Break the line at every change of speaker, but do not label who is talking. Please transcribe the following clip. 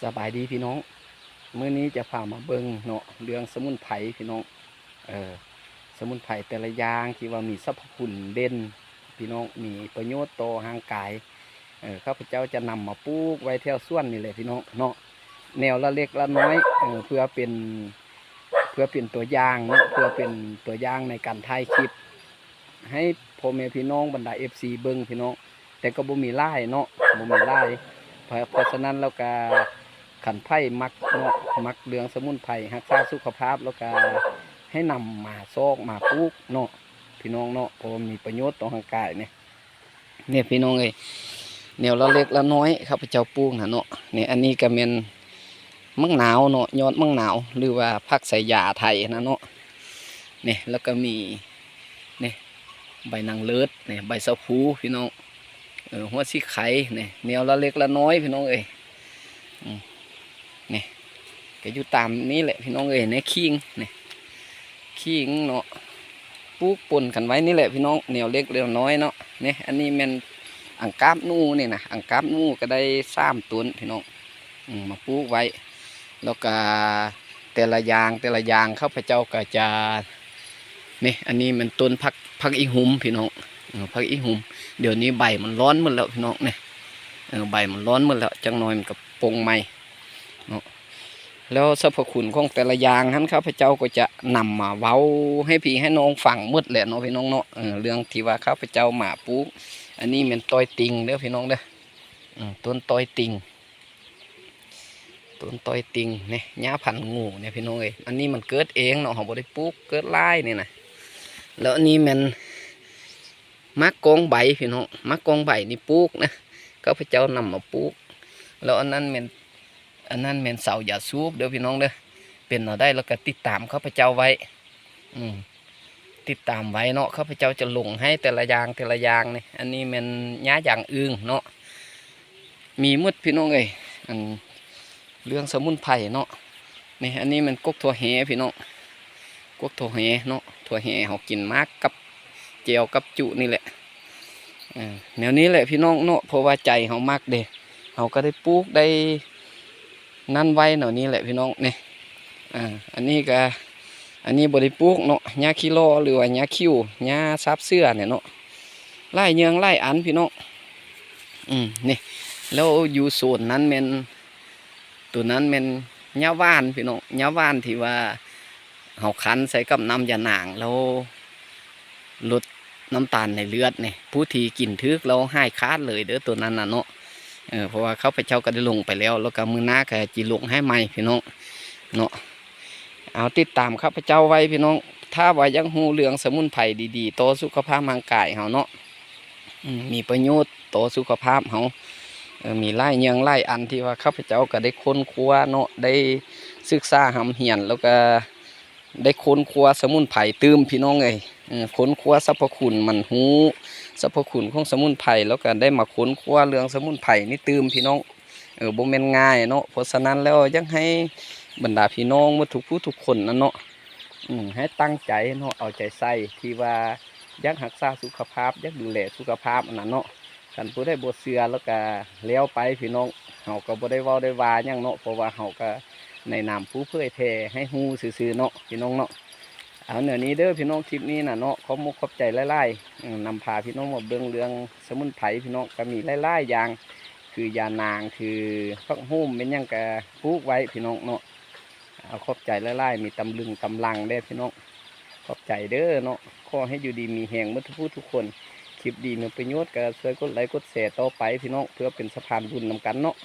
สบายดีพี่น้องมื้อนี้จะพามาเบิ่งเนาะเรื่องสมุนไพรพี่น้องเออสมุนไพรแต่ละอย่างที่ว่ามีสรรพคุณเด่นพี่น้องมีประโยชน์ต่อร่างกายข้าพเจ้าจะนำมาปลูกไว้แถวสวนนี่แหละพี่น้องเนาะแนวละเล็กละน้อยเพื่อเป็นตัวอย่างเนาะเพื่อเป็นตัวอย่างในการถ่ายคลิปให้พ่อแม่พี่น้องบรรดา FC เบิ่งพี่น้องแต่ก็บ่มีหลายเนาะบ่มีหลายเพราะฉะนั้นแล้วก็ขันไผ่มักเนาะมักเรื่องสมุนไพรรักษาสุขภาพแล้วก็ให้นำมาซอกมาปลูกเนาะพี่น้องเนาะเพราะมีประโยชน์ต่อร่างกายเนี่ยพี่น้องเอ้ยแนวละเล็กละน้อยข้าพเจ้าปลูกนะเนาะเนี่ยอันนี้ก็เป็นมังนาวเนาะยอดมังนาวหรือว่าผักใส่ยาไทยนะเนาะเนี่ยแล้วก็มีเนี่ยใบนางเลิศเนี่ยใบสะพูพี่น้องหัวสีไข่เนี่ยแนวละเล็กละน้อยพี่น้องเอ้ยเนี่ยก็อยู่ตามนี้แหละพี่น้องเอ้ยเนี่ยขิงเนี่ยขิงเนาะปลูกปนกันไว้นี่แหละพี่น้องแนวเล็กแนวน้อยเนาะเนี่ยอันนี้มันอังกาบนูนี่นะอังกาบนูก็ได้3 ต้นพี่น้องมาปลูกไว้แล้วก็แต่ละอย่างข้าพเจ้าก็จะนี่อันนี้มันต้นผักอีหุ่มพี่น้องผักอีหุ่มเดี๋ยวนี้ใบมันร้อนหมดแล้วพี่น้องเนี่ยใบมันร้อนหมดแล้วจังน้อยมันกับปงใหม่เนาะแล้วสรรพคุณของแต่ละอย่างนั้นข้าพเจ้าก็จะนำมาเว้าให้พี่ให้น้องฟังหมดแหละเนาะพี่น้องเนาะเรื่องที่ว่าข้าพเจ้ามาปลูกอันนี้เป็นต้อยติงเด้อพี่น้องเด้อต้นต้อยติงเนี่ยหญ้าพันธุ์งูเนี่ยพี่น้องเอ้ยอันนี้มันเกิดเองเนาะเขาบ่ได้ปลูกเกิดไร่นี่นะแล้วอันนี้มันมักกองใบพี่น้องมักกองใบนี่ปลูกนะข้าพเจ้านำมาปลูกแล้วอันนั้นเป็นเสาหญ้าสูบเด้อพี่น้องเด้อเป็นเอาได้แล้วก็ติดตามข้าพเจ้าไว้ติดตามไว้เนาะข้าพเจ้าจะลงให้แต่ละอย่างนี่อันนี้เป็นหญ้าอย่างอื่นเนาะมีมุดพี่น้องเอ้ยเรื่องสมุนไพรเนาะนี่อันนี้มันกกถั่วแหพี่น้องกกถั่วแหเนาะถั่วแหเขากินมากกับเจียวกับจุนี่แหละแนวนี้แหละพี่น้องเนาะเพราะว่าใจเขามากเด้เขาก็ได้ปลูกได้นั่นไว้หน่อยนี้แหละพี่น้องนี่อันนี้บริปลูกเนาะหญ้าขี้ล้อหรือว่าหญ้าคิ้วหญ้าซับเสื้อเนี่ยเนาะไล่เยืองไล่อันพี่น้องนี่แล้วอยู่ส่วนนั้นเป็นตัวนั้นเป็นหญ้าว่านพี่น้องหญ้าว่านที่ว่าเขาคั้นใส่กับน้ำยานางแล้วลดน้ำตาลในเลือดเนี่ยผู้ที่กินทึกเราให้คาดเลยเด้อตัวนั้นน่ะเนาะเพราะว่าเขาไปเจ้าก็ได้ลงไปแล้วแล้วก็มือหน้าก็จีลงให้ใหม่พี่น้องเนาะเอาติดตามข้าพเจ้าไว้พี่น้องถ้าว่ายังหูเรื่องสมุนไพรดีๆต่อสุขภาพร่างกายเขาเนาะมีประโยชน์ต่อสุขภาพเขามีไล่เยืองไล่อันที่ว่าข้าพเจ้าก็ได้ค้นคว้าเนาะได้ศึกษาหำเหียนแล้วก็ได้ค้นคว้าสมุนไพรตื้มพี่น้องเลยค้นคว้าสรรพคุณมันหูสรรพคุณของสมุนไพรแล้วก็ได้มาค้นคว้าเรื่องสมุนไพรนี่ตื้มพี่น้องบ่แม่นง่ายเนาะเพราะฉะนั้นแล้วยังให้บรรดาพี่น้องมาทุกคนนั่นเนาะให้ตั้งใจเนาะเอาใจใส่ที่ว่ายักรักษาสุขภาพยักดูแลสุขภาพนั่นเนาะกันผู้ได้บทเสือแล้วก็เลี้ยวไปพี่น้องเขาก็บ่ได้เว้าได้วาอย่างเนาะเพราะว่าเขาก็ในนามผู้เผยแผ่ให้ฮู้ซื่อๆเนาะพี่น้องเนาะเอาเนื้อนี้เด้อพี่น้องคลิปนี้น่ะเนาะขอมุกขอบใจไล่ๆนำพาพี่น้องมาเบิ่งเรื่องสมุนไพรพี่น้องก็มีไล่ๆอย่างคือยานางคือฟักหุ่มเป็นยังกะปลูกไว้พี่น้องเนาะเอาขอบใจไล่ๆมีตำลึงตำลังได้พี่น้องขอบใจเด้อเนาะขอให้อยู่ดีมีแห่งเมื่อทุกคนคลิปดีมีประโยชน์ก็ช่วยกดไลค์กดแชร์ต่อไปพี่น้องเพื่อเป็นสะพานบุญนำกันเนาะ